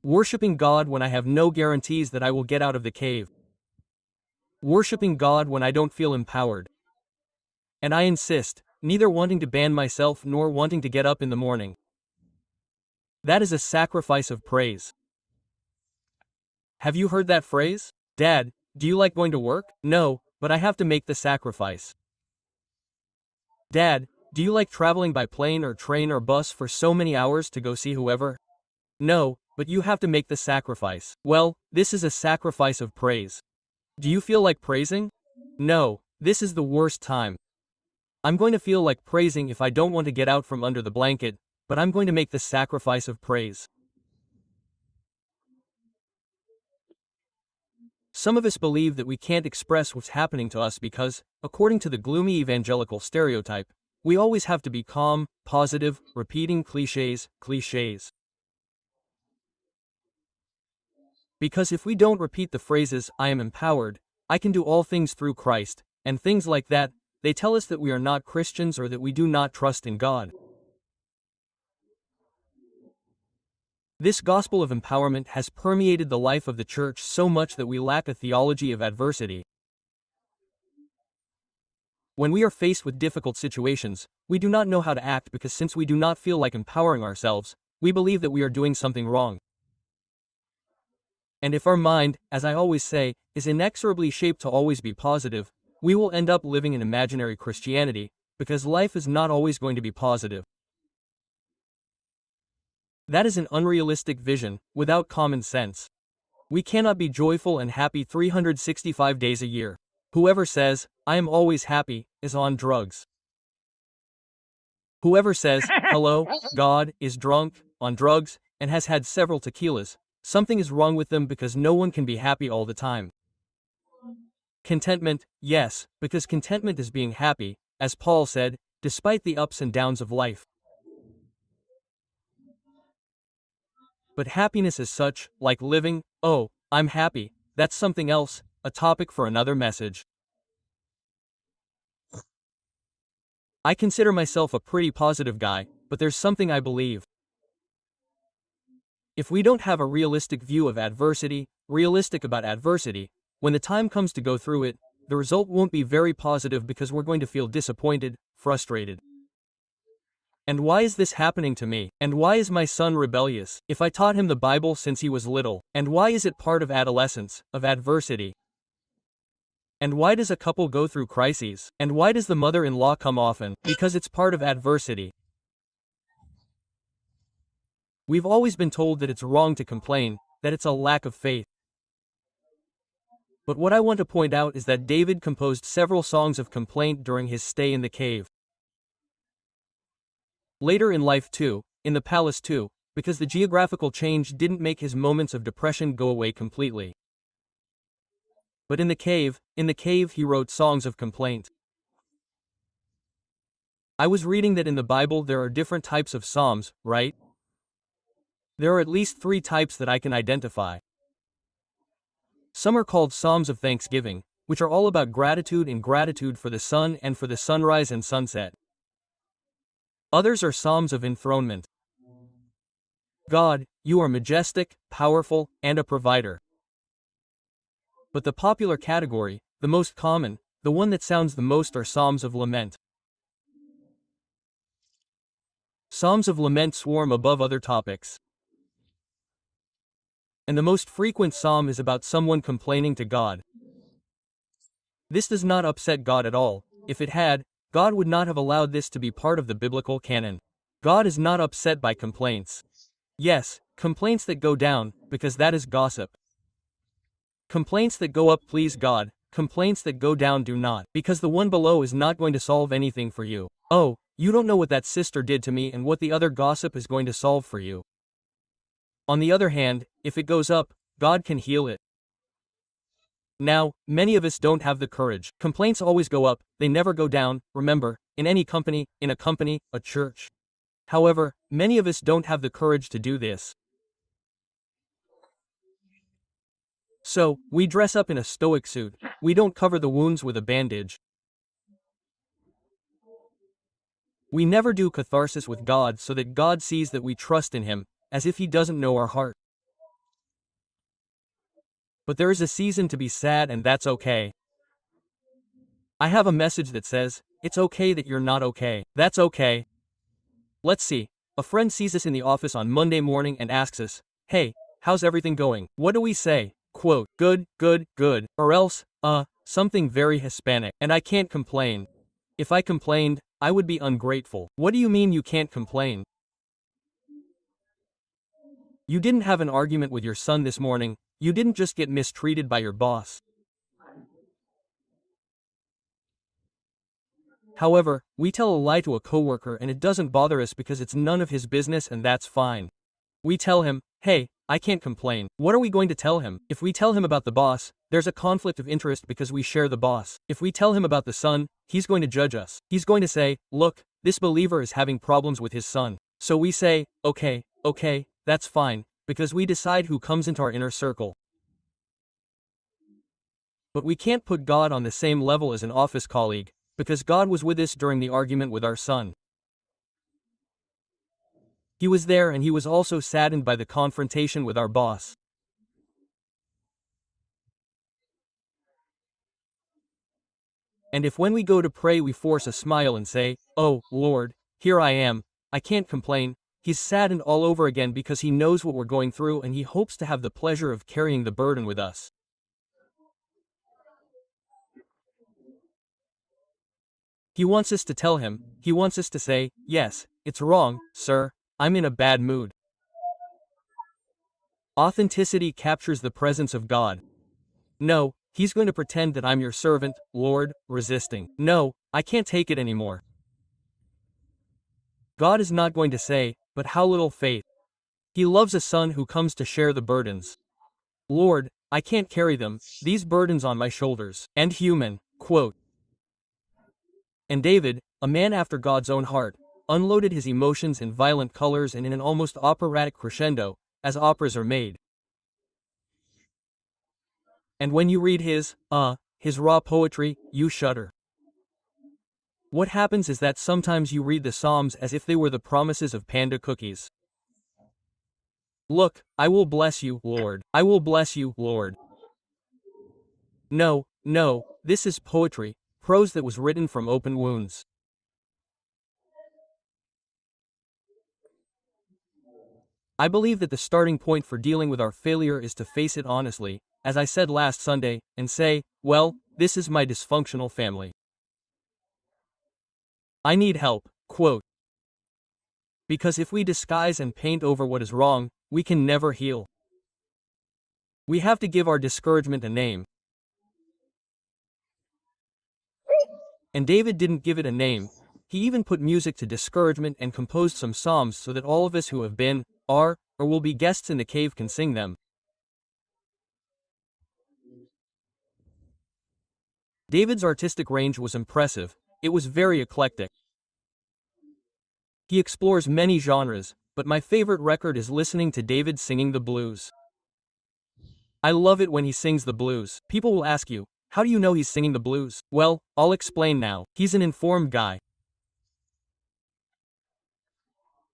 Worshipping God when I have no guarantees that I will get out of the cave. Worshipping God when I don't feel empowered. And I insist, neither wanting to ban myself nor wanting to get up in the morning. That is a sacrifice of praise. Have you heard that phrase? Dad, do you like going to work? No, but I have to make the sacrifice. Dad, do you like traveling by plane or train or bus for so many hours to go see whoever? No, but you have to make the sacrifice. Well, this is a sacrifice of praise. Do you feel like praising? No, this is the worst time. I'm going to feel like praising if I don't want to get out from under the blanket, but I'm going to make the sacrifice of praise. Some of us believe that we can't express what's happening to us because, according to the gloomy evangelical stereotype, we always have to be calm, positive, repeating cliches. Because if we don't repeat the phrases, I am empowered, I can do all things through Christ, and things like that, they tell us that we are not Christians or that we do not trust in God. This gospel of empowerment has permeated the life of the church so much that we lack a theology of adversity. When we are faced with difficult situations, we do not know how to act because since we do not feel like empowering ourselves, we believe that we are doing something wrong. And if our mind, as I always say, is inexorably shaped to always be positive, we will end up living in imaginary Christianity, because life is not always going to be positive. That is an unrealistic vision, without common sense. We cannot be joyful and happy 365 days a year. Whoever says, I am always happy, is on drugs. Whoever says, hello, God, is drunk, on drugs, and has had several tequilas, something is wrong with them because no one can be happy all the time. Contentment, yes, because contentment is being happy, as Paul said, despite the ups and downs of life. But happiness as such, like living, oh, I'm happy, that's something else, a topic for another message. I consider myself a pretty positive guy, but there's something I believe. If we don't have a realistic view of adversity, realistic about adversity, when the time comes to go through it, the result won't be very positive because we're going to feel disappointed, frustrated. And why is this happening to me? And why is my son rebellious? If I taught him the Bible since he was little, and why is it part of adolescence, of adversity? And why does a couple go through crises? And why does the mother-in-law come often? Because it's part of adversity. We've always been told that it's wrong to complain, that it's a lack of faith. But what I want to point out is that David composed several songs of complaint during his stay in the cave. Later in life too, in the palace too, because the geographical change didn't make his moments of depression go away completely. But in the cave he wrote songs of complaint. I was reading that in the Bible there are different types of psalms, right? There are at least 3 types that I can identify. Some are called Psalms of Thanksgiving, which are all about gratitude and gratitude for the sun and for the sunrise and sunset. Others are Psalms of Enthronement. God, you are majestic, powerful, and a provider. But the popular category, the most common, the one that sounds the most are Psalms of Lament. Psalms of Lament swarm above other topics. And the most frequent psalm is about someone complaining to God. This does not upset God at all. If it had, God would not have allowed this to be part of the biblical canon. God is not upset by complaints. Yes, complaints that go down, because that is gossip. Complaints that go up please God, complaints that go down do not, because the one below is not going to solve anything for you. Oh, you don't know what that sister did to me and what the other gossip is going to solve for you. On the other hand, if it goes up, God can heal it. Now, many of us don't have the courage. Complaints always go up, they never go down, remember, in any company, in a company, a church. However, many of us don't have the courage to do this. So, we dress up in a stoic suit, we don't cover the wounds with a bandage. We never do catharsis with God so that God sees that we trust in Him, as if He doesn't know our heart. But there is a season to be sad, and that's okay. I have a message that says, it's okay that you're not okay. That's okay. Let's see. A friend sees us in the office on Monday morning and asks us, hey, how's everything going? What do we say? Quote, good, good, good. Or else, something very Hispanic. And I can't complain. If I complained, I would be ungrateful. What do you mean you can't complain? You didn't have an argument with your son this morning. You didn't just get mistreated by your boss. However, we tell a lie to a coworker and it doesn't bother us because it's none of his business, and that's fine. We tell him, hey, I can't complain. What are we going to tell him? If we tell him about the boss, there's a conflict of interest because we share the boss. If we tell him about the son, he's going to judge us. He's going to say, look, this believer is having problems with his son. So we say, okay, that's fine, because we decide who comes into our inner circle. But we can't put God on the same level as an office colleague, because God was with us during the argument with our son. He was there, and he was also saddened by the confrontation with our boss. And if when we go to pray we force a smile and say, oh, Lord, here I am, I can't complain, he's saddened all over again because he knows what we're going through and he hopes to have the pleasure of carrying the burden with us. He wants us to tell him, he wants us to say, yes, it's wrong, sir, I'm in a bad mood. Authenticity captures the presence of God. No, he's going to pretend that I'm your servant, Lord, resisting. No, I can't take it anymore. God is not going to say, but how little faith. He loves a son who comes to share the burdens. Lord, I can't carry them, these burdens on my shoulders. And human, quote. And David, a man after God's own heart, unloaded his emotions in violent colors and in an almost operatic crescendo, as operas are made. And when you read his raw poetry, you shudder. What happens is that sometimes you read the Psalms as if they were the promises of panda cookies. Look, I will bless you, Lord. I will bless you, Lord. No, this is poetry, prose that was written from open wounds. I believe that the starting point for dealing with our failure is to face it honestly, as I said last Sunday, and say, well, this is my dysfunctional family. I need help, quote. Because if we disguise and paint over what is wrong, we can never heal. We have to give our discouragement a name. And David didn't give it a name. He even put music to discouragement and composed some psalms so that all of us who have been, are, or will be guests in the cave can sing them. David's artistic range was impressive. It was very eclectic. He explores many genres, but my favorite record is listening to David singing the blues. I love it when he sings the blues. People will ask you, how do you know he's singing the blues? Well, I'll explain now. He's an informed guy.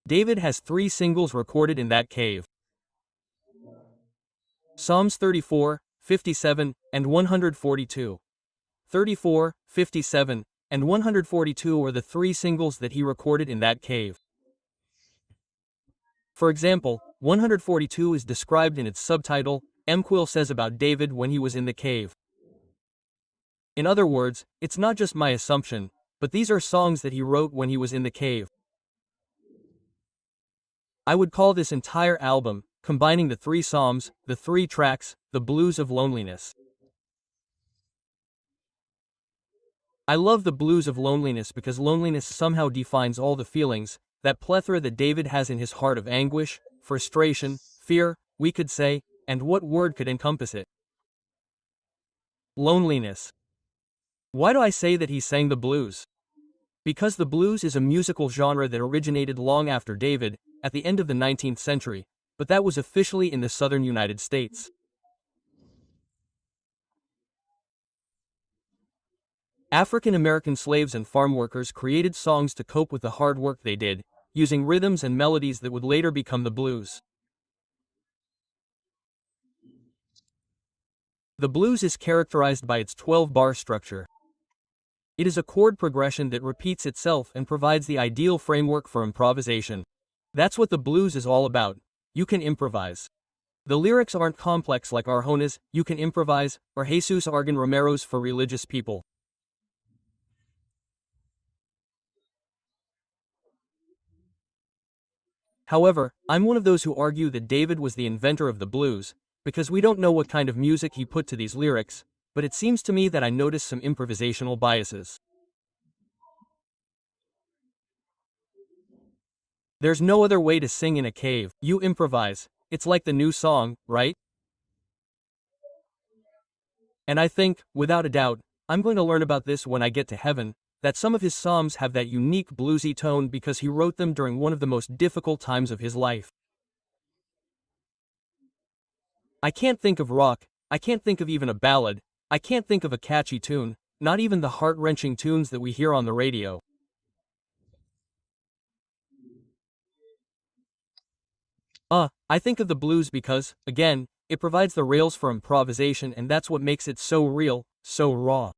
David has 3 singles recorded in that cave. Psalms 34, 57, and 142. 34, 57, and 142 are the 3 singles that he recorded in that cave. For example, 142 is described in its subtitle, Quill says about David when he was in the cave. In other words, it's not just my assumption, but these are songs that he wrote when he was in the cave. I would call this entire album, combining the 3 psalms, the 3 tracks, the blues of loneliness. I love the blues of loneliness because loneliness somehow defines all the feelings, that plethora that David has in his heart of anguish, frustration, fear, we could say, and what word could encompass it? Loneliness. Why do I say that he sang the blues? Because the blues is a musical genre that originated long after David, at the end of the 19th century, but that was officially in the southern United States. African American slaves and farm workers created songs to cope with the hard work they did, using rhythms and melodies that would later become the blues. The blues is characterized by its 12-bar structure. It is a chord progression that repeats itself and provides the ideal framework for improvisation. That's what the blues is all about. You can improvise. The lyrics aren't complex like Arjona's "You Can Improvise" or Jesus Argan Romero's "For Religious People." However, I'm one of those who argue that David was the inventor of the blues, because we don't know what kind of music he put to these lyrics, but it seems to me that I noticed some improvisational biases. There's no other way to sing in a cave. You improvise. It's like the new song, right? And I think, without a doubt, I'm going to learn about this when I get to heaven, that some of his psalms have that unique bluesy tone because he wrote them during one of the most difficult times of his life. I can't think of rock, I can't think of even a ballad, I can't think of a catchy tune, not even the heart-wrenching tunes that we hear on the radio. I think of the blues because, again, it provides the rails for improvisation, and that's what makes it so real, so raw.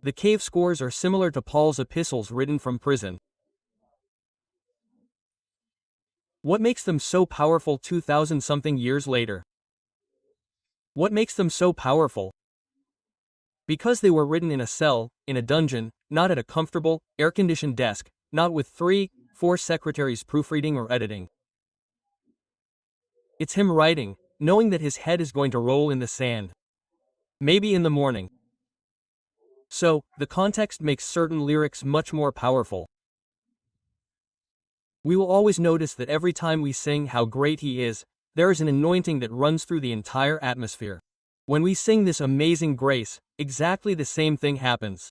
The cave scores are similar to Paul's epistles written from prison. What makes them so powerful 2,000-something years later? What makes them so powerful? Because they were written in a cell, in a dungeon, not at a comfortable, air-conditioned desk, not with 3-4 secretaries proofreading or editing. It's him writing, knowing that his head is going to roll in the sand. Maybe in the morning. So, the context makes certain lyrics much more powerful. We will always notice that every time we sing how great he is, there is an anointing that runs through the entire atmosphere. When we sing this amazing grace, exactly the same thing happens.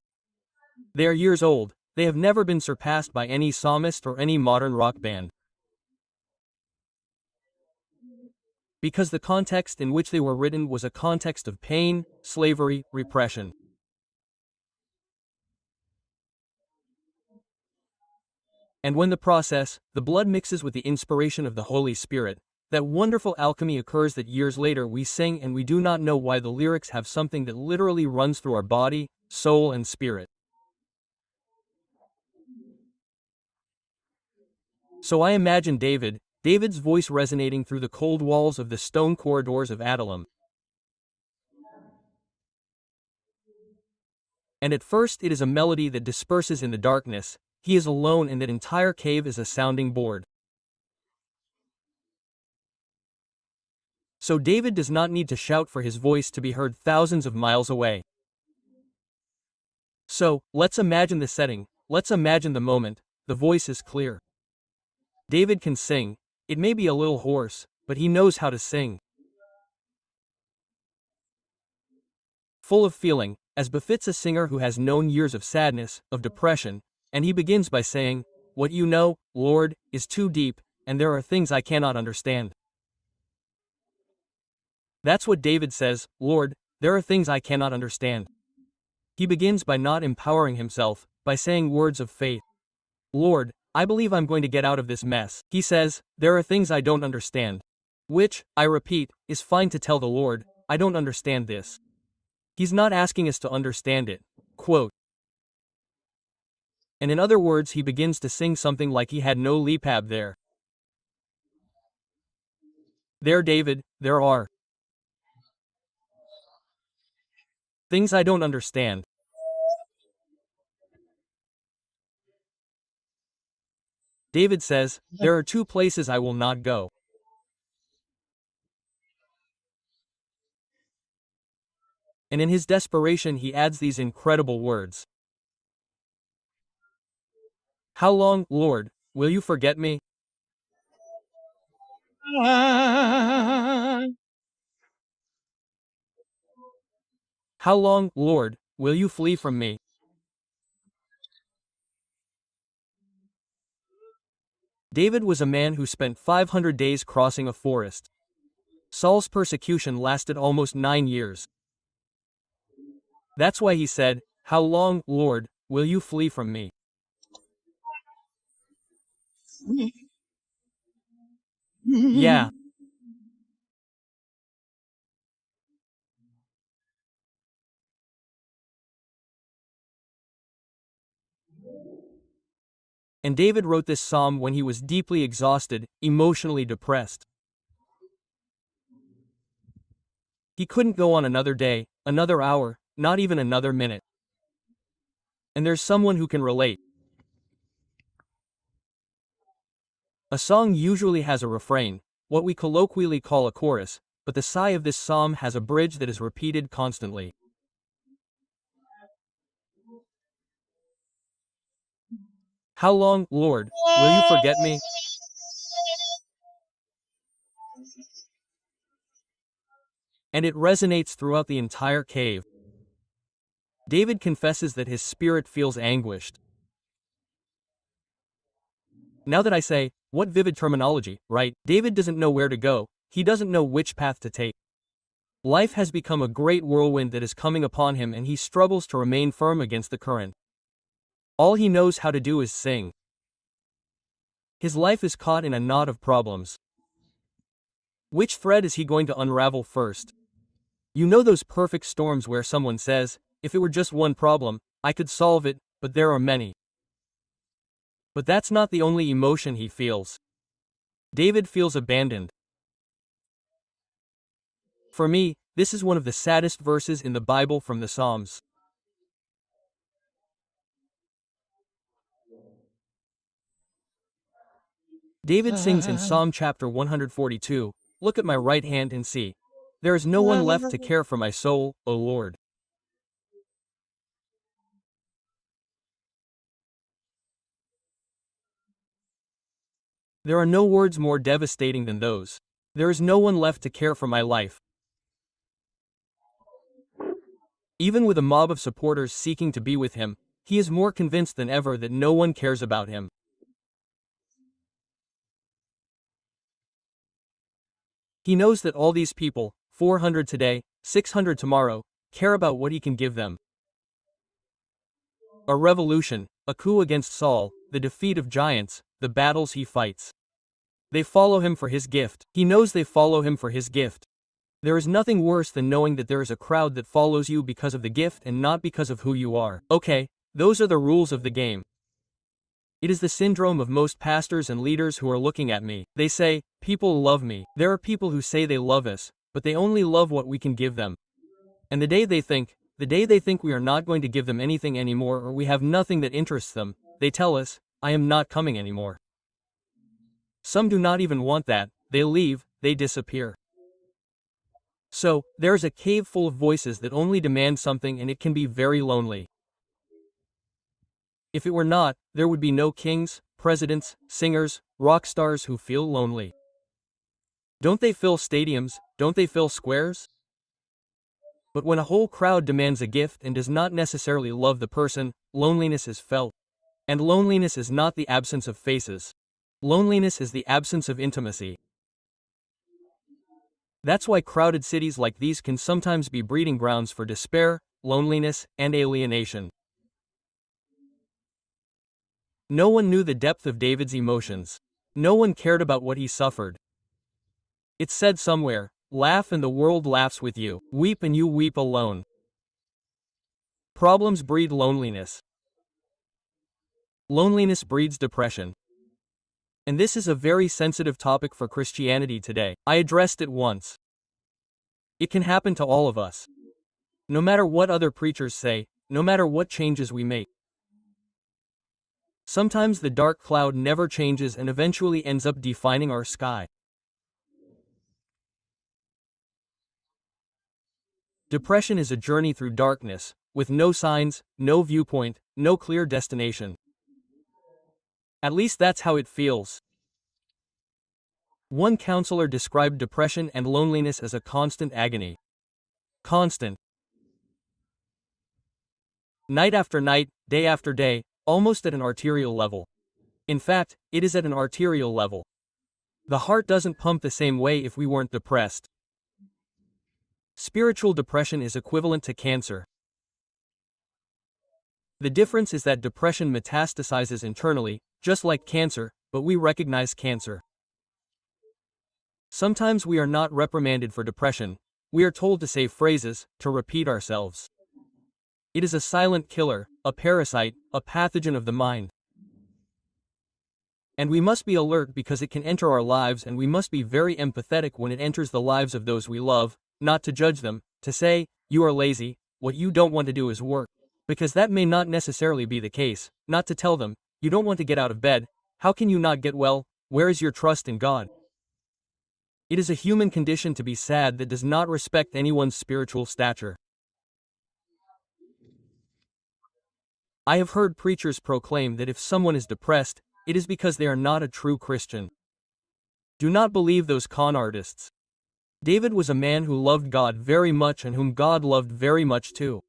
They are years old, they have never been surpassed by any psalmist or any modern rock band. Because the context in which they were written was a context of pain, slavery, repression. And when the process, the blood mixes with the inspiration of the Holy Spirit, that wonderful alchemy occurs that years later we sing and we do not know why the lyrics have something that literally runs through our body, soul and spirit. So I imagine David's voice resonating through the cold walls of the stone corridors of Adullam. And at first it is a melody that disperses in the darkness, he is alone and that entire cave is a sounding board. So David does not need to shout for his voice to be heard thousands of miles away. So, let's imagine the setting, let's imagine the moment, the voice is clear. David can sing, it may be a little hoarse, but he knows how to sing. Full of feeling, as befits a singer who has known years of sadness, of depression, and he begins by saying, "What you know, Lord, is too deep, and there are things I cannot understand." That's what David says, "Lord, there are things I cannot understand." He begins by not empowering himself, by saying words of faith. "Lord, I believe I'm going to get out of this mess." He says, "There are things I don't understand." Which, I repeat, is fine to tell the Lord, "I don't understand this." He's not asking us to understand it. Quote. And in other words, he begins to sing something like he had no leapab there. There, David, there are things I don't understand. David says, "There are two places I will not go." And in his desperation he adds these incredible words. "How long, Lord, will you forget me? How long, Lord, will you flee from me?" David was a man who spent 500 days crossing a forest. Saul's persecution lasted almost 9 years. That's why he said, "How long, Lord, will you flee from me?" Yeah. And David wrote this psalm when he was deeply exhausted, emotionally depressed. He couldn't go on another day, another hour, not even another minute. And there's someone who can relate. A song usually has a refrain, what we colloquially call a chorus, but the sigh of this psalm has a bridge that is repeated constantly. How long, Lord, will you forget me? And it resonates throughout the entire cave. David confesses that his spirit feels anguished. Now that I say, what vivid terminology, right? David doesn't know where to go, he doesn't know which path to take. Life has become a great whirlwind that is coming upon him and he struggles to remain firm against the current. All he knows how to do is sing. His life is caught in a knot of problems. Which thread is he going to unravel first? You know those perfect storms where someone says, if it were just one problem, I could solve it, but there are many. But that's not the only emotion he feels. David feels abandoned. For me, this is one of the saddest verses in the Bible from the Psalms. David sings in Psalm chapter 142, "Look at my right hand and see. There is no one left to care for my soul, O Lord." There are no words more devastating than those. There is no one left to care for my life. Even with a mob of supporters seeking to be with him, he is more convinced than ever that no one cares about him. He knows that all these people, 400 today, 600 tomorrow, care about what he can give them. A revolution, a coup against Saul, the defeat of giants, the battles he fights. They follow him for his gift. He knows they follow him for his gift. There is nothing worse than knowing that there is a crowd that follows you because of the gift and not because of who you are. Okay, those are the rules of the game. It is the syndrome of most pastors and leaders who are looking at me. They say, people love me. There are people who say they love us, but they only love what we can give them. And the day they think we are not going to give them anything anymore or we have nothing that interests them, they tell us, I am not coming anymore. Some do not even want that, they leave, they disappear. So, there is a cave full of voices that only demand something and it can be very lonely. If it were not, there would be no kings, presidents, singers, rock stars who feel lonely. Don't they fill stadiums? Don't they fill squares? But when a whole crowd demands a gift and does not necessarily love the person, loneliness is felt. And loneliness is not the absence of faces. Loneliness is the absence of intimacy. That's why crowded cities like these can sometimes be breeding grounds for despair, loneliness, and alienation. No one knew the depth of David's emotions. No one cared about what he suffered. It's said somewhere, laugh and the world laughs with you, weep and you weep alone. Problems breed loneliness. Loneliness breeds depression. And this is a very sensitive topic for Christianity today. I addressed it once. It can happen to all of us. No matter what other preachers say, no matter what changes we make. Sometimes the dark cloud never changes and eventually ends up defining our sky. Depression is a journey through darkness, with no signs, no viewpoint, no clear destination. At least that's how it feels. One counselor described depression and loneliness as a constant agony. Constant. Night after night, day after day, almost at an arterial level. In fact, it is at an arterial level. The heart doesn't pump the same way if we weren't depressed. Spiritual depression is equivalent to cancer. The difference is that depression metastasizes internally, just like cancer, but we recognize cancer. Sometimes we are not reprimanded for depression. We are told to say phrases, to repeat ourselves. It is a silent killer, a parasite, a pathogen of the mind. And we must be alert because it can enter our lives, and we must be very empathetic when it enters the lives of those we love, not to judge them, to say, "You are lazy, what you don't want to do is work." Because that may not necessarily be the case, not to tell them, "You don't want to get out of bed, how can you not get well, where is your trust in God?" It is a human condition to be sad that does not respect anyone's spiritual stature. I have heard preachers proclaim that if someone is depressed, it is because they are not a true Christian. Do not believe those con artists. David was a man who loved God very much and whom God loved very much too.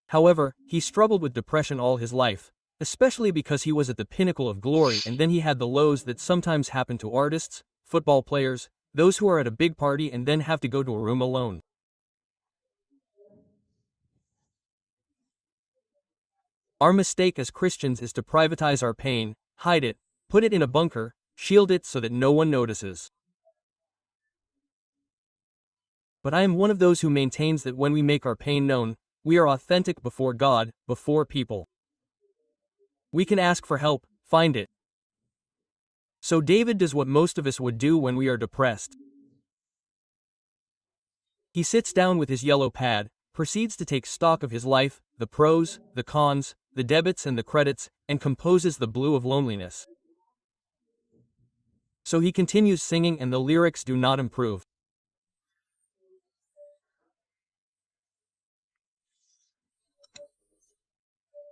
However, he struggled with depression all his life, especially because he was at the pinnacle of glory, and then he had the lows that sometimes happen to artists, football players, those who are at a big party and then have to go to a room alone. Our mistake as Christians is to privatize our pain, hide it, put it in a bunker, shield it so that no one notices. But I am one of those who maintains that when we make our pain known, we are authentic before God, before people. We can ask for help, find it. So David does what most of us would do when we are depressed. He sits down with his yellow pad, proceeds to take stock of his life, the pros, the cons, the debits and the credits, and composes the blue of loneliness. So he continues singing and the lyrics do not improve.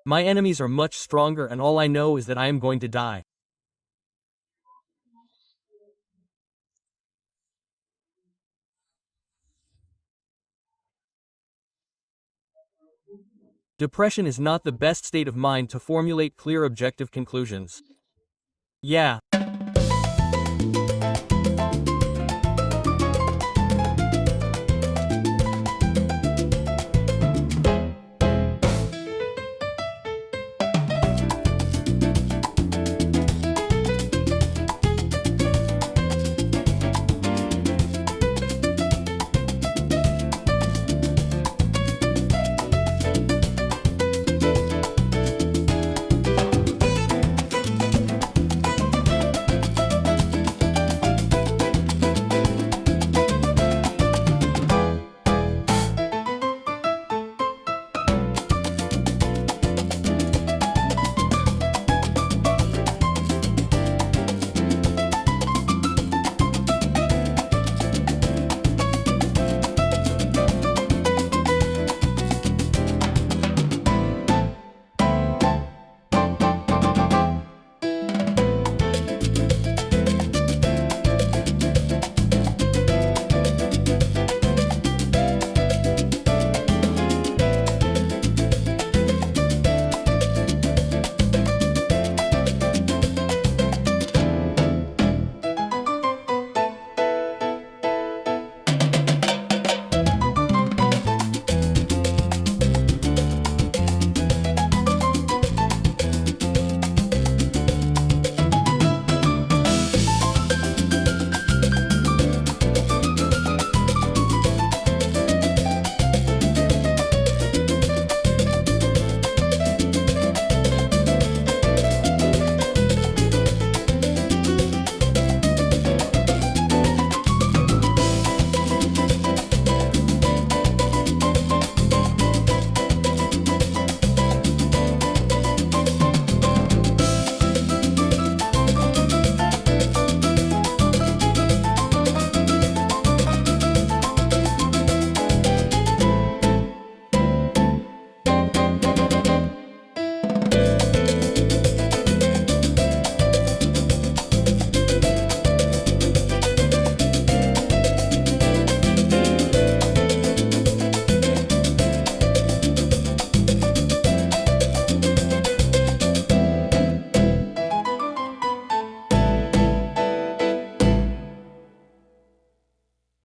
My enemies are much stronger and all I know is that I am going to die. Depression is not the best state of mind to formulate clear objective conclusions. Yeah.